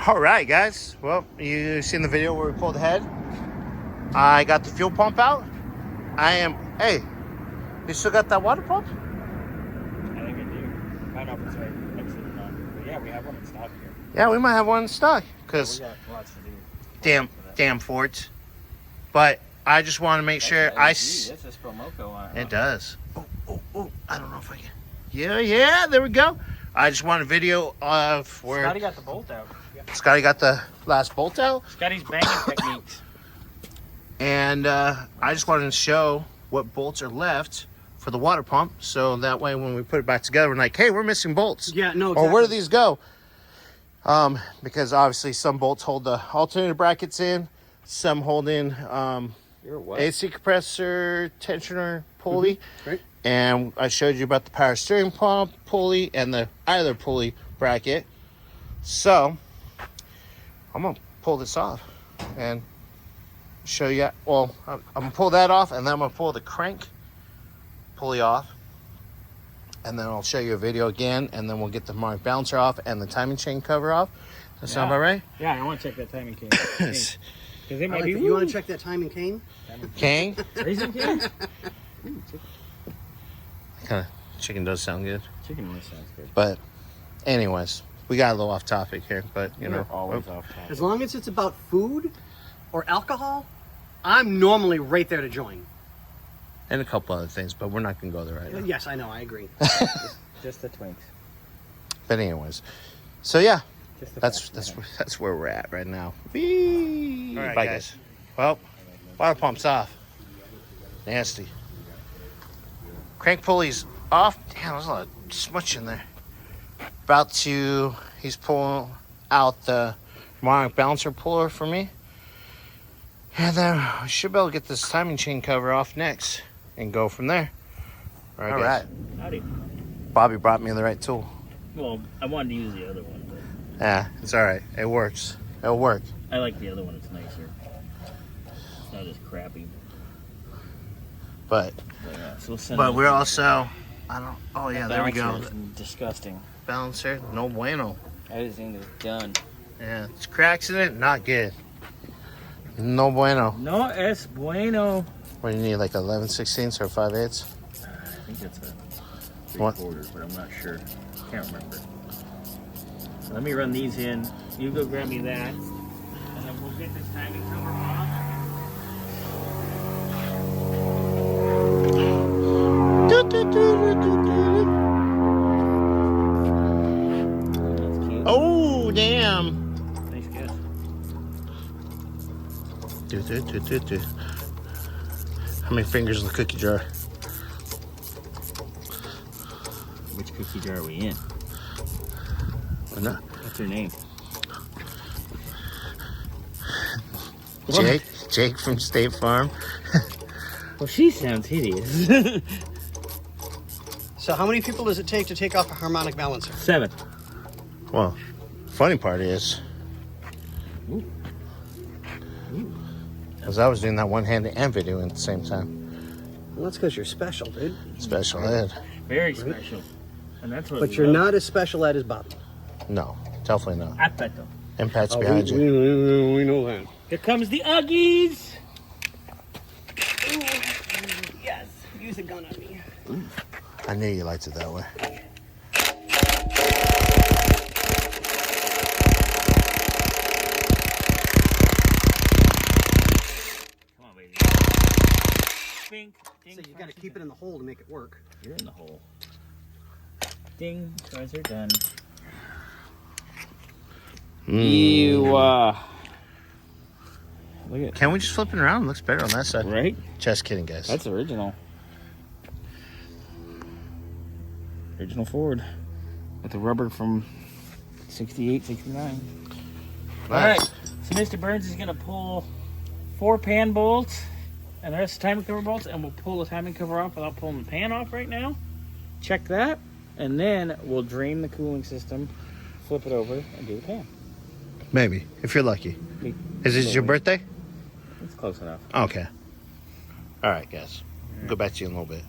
All right, guys. Well, you seen the video where we pulled ahead. I got the fuel pump out. Hey, you still got that water pump? I think I do. I don't know if it's right next to it or not. But yeah, we have one in stock here. Yeah, we might have one in stock. Because We got lots to do. damn Fords. But I just want to make sure That's a Spelmoco on it. It does. Oh, I don't know if I can. Yeah, there we go. I just want a video of where Scotty got the bolt out. Scotty got the last bolt out. Scotty's banging techniques. And I just wanted to show what bolts are left for the water pump. So that way when we put it back together, we're like, hey, we're missing bolts. Yeah, no, exactly. Or where do these go? Because obviously some bolts hold the alternator brackets in. Some hold in AC compressor, tensioner pulley. Right. And I showed you about the power steering pump pulley and the idler pulley bracket. So I'm going to pull this off and show you. Well, I'm going to pull that off, and then I'm going to pull the crank pulley off. And then I'll show you a video again, and then we'll get the harmonic balancer off and the timing chain cover off. Does that sound about right? Yeah, I want to check that timing cane. Because it might be... You want to check that timing cane? Cane? Raisin cane? Kind of chicken does sound good. Chicken always sounds good. But anyways, we got a little off topic here, but you know. Always off topic. As long as it's about food or alcohol, I'm normally right there to join. And a couple other things, but we're not going to go there right now. Yes, I know. I agree. Just the Twinks. But anyways, so yeah, Just the that's where we're at right now. Whee! All right, Bye, guys. guys. Well, water pump's off. Nasty. Crank pulley's off. Damn, there's a lot of smudge in there. He's pulling out the harmonic balancer puller for me. And then we should be able to get this timing chain cover off next and go from there. All right. Howdy. Bobby brought me the right tool. Well, I wanted to use the other one, but Yeah, it's all right. It works. It'll work. I like the other one. It's nicer. It's not as crappy. But Yeah, so we'll send but it. we're also, oh yeah, there we go. Balancer is disgusting. Balancer, no bueno. I just think it's done. Yeah, it's cracks in it, not good. No bueno. No es bueno. What do you need, like 11/16 or 5/8? I think it's a 3/4, but I'm not sure. Can't remember. So let me run these in. You go grab me that, and then we'll get this timing cover off. That's cute. Oh, damn. Nice guess. How many fingers in the cookie jar? Which cookie jar are we in? No. What's her name? Jake from State Farm. Well, she sounds hideous. So how many people does it take to take off a harmonic balancer? 7. Well, funny part is, because I was doing that one-handed and video at the same time. Well, that's because you're special, dude. Special ed. Very special. And that's what But we you're love. not as special at as Bobby. No, definitely not. Apeto. And Pat's behind you. We know that. Here comes the Uggies. Yes, use a gun on me. I knew you liked it that way. Come on, baby. Bing. Ding. So you got to keep it in the hole to make it work. You're in the hole. Ding. Tries are done. Look at Can we just flip it around? It looks better on that side. right. Just kidding, guys. That's original. Original Ford with the rubber from 68, 69. Nice. All right. So Mr. Burns is gonna pull 4 pan bolts and the rest of the timing cover bolts, and we'll pull the timing cover off without pulling the pan off right now. Check that, and then we'll drain the cooling system, flip it over, and do the pan. Maybe, if you're lucky. Is it your birthday? It's close enough. Okay. All right, guys. We'll go back to you in a little bit.